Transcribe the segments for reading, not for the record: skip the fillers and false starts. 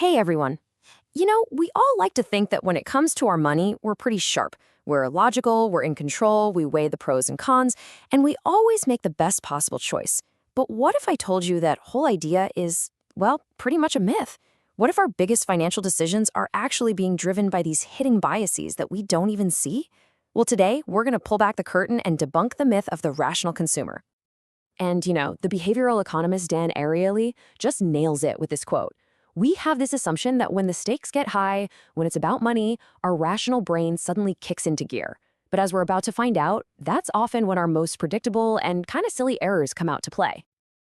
Hey everyone. We all like to think that when it comes to our money, we're pretty sharp. We're logical, we're in control, we weigh the pros and cons, and we always make the best possible choice. But what if I told you that whole idea is, well, pretty much a myth? What if our biggest financial decisions are actually being driven by these hidden biases that we don't even see? Well, today, we're going to pull back the curtain and debunk the myth of the rational consumer. And, the behavioral economist Dan Ariely just nails it with this quote. We have this assumption that when the stakes get high, when it's about money, our rational brain suddenly kicks into gear. But as we're about to find out, that's often when our most predictable and kind of silly errors come out to play.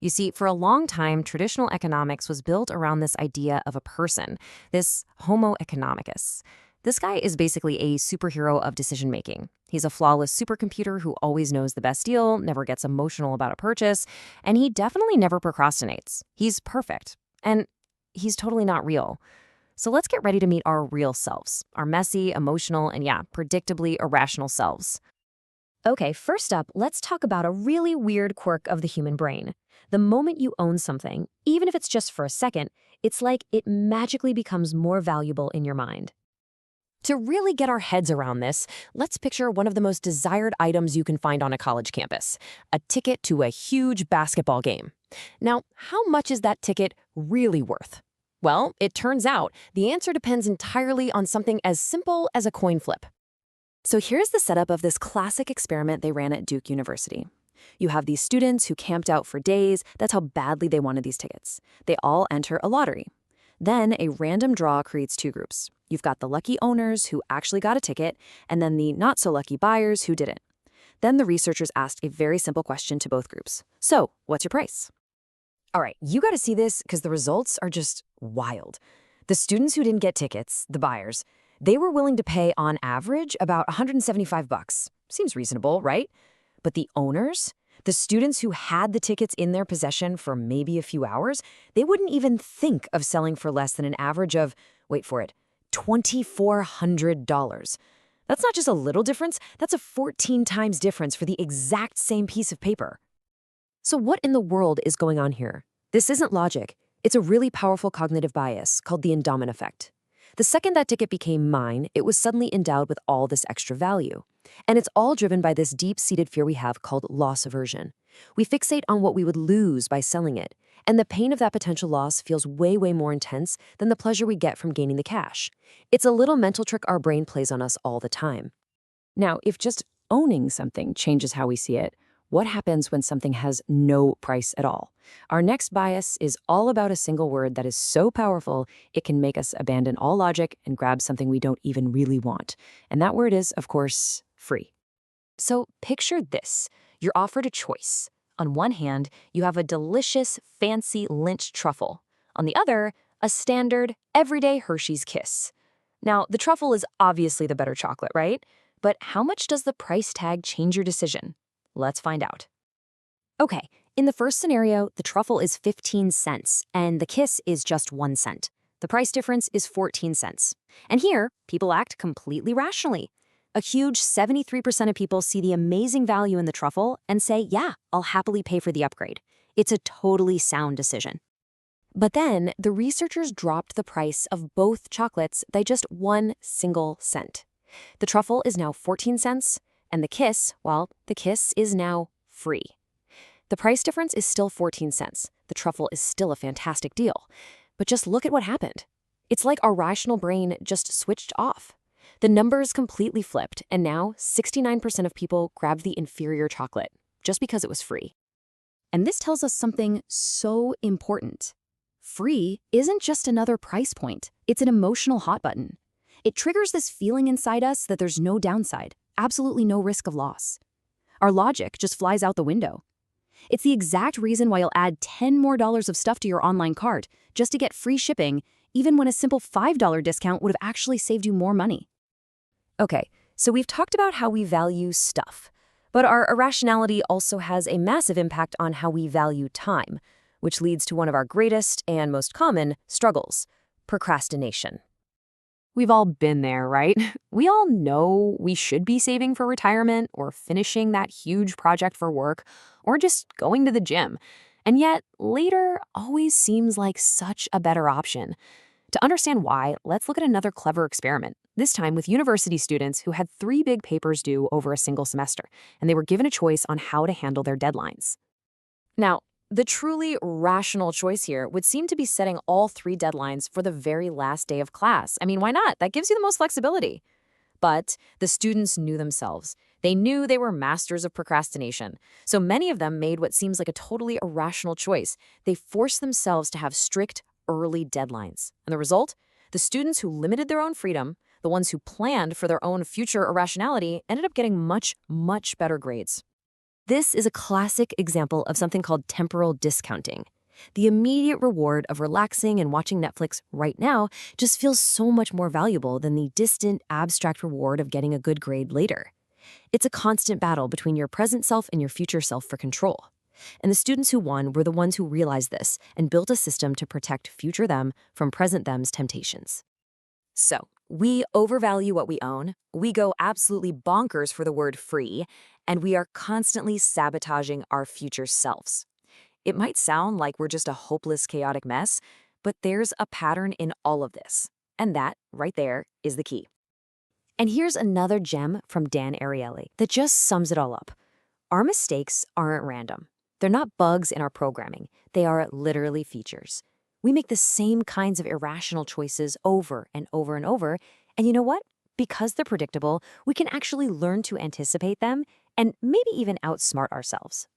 You see, for a long time, traditional economics was built around this idea of a person, this Homo economicus. This guy is basically a superhero of decision-making. He's a flawless supercomputer who always knows the best deal, never gets emotional about a purchase, and he definitely never procrastinates. He's perfect. And he's totally not real. So let's get ready to meet our real selves, our messy, emotional, and predictably irrational selves. Okay, first up, let's talk about a really weird quirk of the human brain. The moment you own something, even if it's just for a second, it's like it magically becomes more valuable in your mind. To really get our heads around this, let's picture one of the most desired items you can find on a college campus, a ticket to a huge basketball game. Now, how much is that ticket really worth? Well, it turns out the answer depends entirely on something as simple as a coin flip. So here's the setup of this classic experiment they ran at Duke University. You have these students who camped out for days. That's how badly they wanted these tickets. They all enter a lottery. Then a random draw creates two groups. You've got the lucky owners who actually got a ticket, and then the not-so-lucky buyers who didn't. Then the researchers asked a very simple question to both groups. So, what's your price? All right, you got to see this because the results are just wild. The students who didn't get tickets, the buyers, they were willing to pay on average about $175. Seems reasonable, right? But the owners, the students who had the tickets in their possession for maybe a few hours, they wouldn't even think of selling for less than an average of, wait for it, $2,400. That's not just a little difference, that's a 14 times difference for the exact same piece of paper. So what in the world is going on here? This isn't logic. It's a really powerful cognitive bias called the endowment effect. The second that ticket became mine, it was suddenly endowed with all this extra value. And it's all driven by this deep-seated fear we have called loss aversion. We fixate on what we would lose by selling it, and the pain of that potential loss feels way, way more intense than the pleasure we get from gaining the cash. It's a little mental trick our brain plays on us all the time. Now, if just owning something changes how we see it, what happens when something has no price at all? Our next bias is all about a single word that is so powerful it can make us abandon all logic and grab something we don't even really want. And that word is, of course, free. So picture this. You're offered a choice. On one hand, you have a delicious, fancy Lynch truffle. On the other, a standard, everyday Hershey's Kiss. Now, the truffle is obviously the better chocolate, right? But how much does the price tag change your decision? Let's find out. Okay, in the first scenario, the truffle is 15 cents, and the kiss is just 1 cent. The price difference is 14 cents. And here, people act completely rationally. A huge 73% of people see the amazing value in the truffle and say, yeah, I'll happily pay for the upgrade. It's a totally sound decision. But then, the researchers dropped the price of both chocolates by just 1 single cent. The truffle is now 14 cents, and the kiss, well, the kiss is now free. The price difference is still 14 cents. The truffle is still a fantastic deal. But just look at what happened. It's like our rational brain just switched off. The numbers completely flipped, and now 69% of people grabbed the inferior chocolate just because it was free. And this tells us something so important. Free isn't just another price point. It's an emotional hot button. It triggers this feeling inside us that there's no downside, absolutely no risk of loss. Our logic just flies out the window. It's the exact reason why you'll add $10 more of stuff to your online cart just to get free shipping, even when a simple $5 discount would have actually saved you more money. Okay, so we've talked about how we value stuff, but our irrationality also has a massive impact on how we value time, which leads to one of our greatest and most common struggles, procrastination. We've all been there, right? We all know we should be saving for retirement or finishing that huge project for work or just going to the gym. And yet, later always seems like such a better option. To understand why, let's look at another clever experiment, this time with university students who had 3 big papers due over a single semester, and they were given a choice on how to handle their deadlines. Now, the truly rational choice here would seem to be setting all 3 deadlines for the very last day of class. I mean, why not? That gives you the most flexibility. But the students knew themselves. They knew they were masters of procrastination. So many of them made what seems like a totally irrational choice. They forced themselves to have strict early deadlines. And the result? The students who limited their own freedom, the ones who planned for their own future irrationality, ended up getting much, much better grades. This is a classic example of something called temporal discounting. The immediate reward of relaxing and watching Netflix right now just feels so much more valuable than the distant, abstract reward of getting a good grade later. It's a constant battle between your present self and your future self for control. And the students who won were the ones who realized this and built a system to protect future them from present them's temptations. So, we overvalue what we own, we go absolutely bonkers for the word free, and we are constantly sabotaging our future selves. It might sound like we're just a hopeless, chaotic mess, but there's a pattern in all of this. And that, right there, is the key. And here's another gem from Dan Ariely that just sums it all up. Our mistakes aren't random. They're not bugs in our programming. They are literally features. We make the same kinds of irrational choices over and over and over. And you know what? Because they're predictable, we can actually learn to anticipate them and maybe even outsmart ourselves.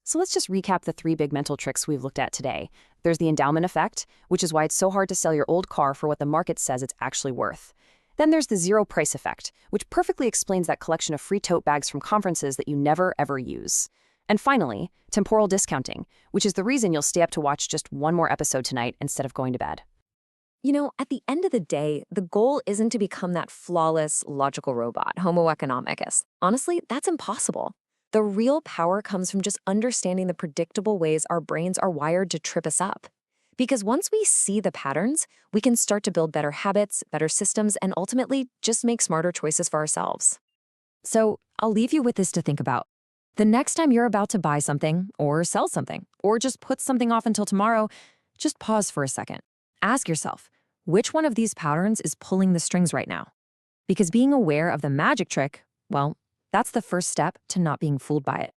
So let's just recap the 3 big mental tricks we've looked at today. There's the endowment effect, which is why it's so hard to sell your old car for what the market says it's actually worth. Then there's the zero price effect, which perfectly explains that collection of free tote bags from conferences that you never ever use. And finally, temporal discounting, which is the reason you'll stay up to watch just one more episode tonight instead of going to bed. You know, at the end of the day, the goal isn't to become that flawless, logical robot, Homo economicus. Honestly, that's impossible. The real power comes from just understanding the predictable ways our brains are wired to trip us up. Because once we see the patterns, we can start to build better habits, better systems, and ultimately just make smarter choices for ourselves. So I'll leave you with this to think about. The next time you're about to buy something, or sell something, or just put something off until tomorrow, just pause for a second. Ask yourself, which one of these patterns is pulling the strings right now? Because being aware of the magic trick, well, that's the first step to not being fooled by it.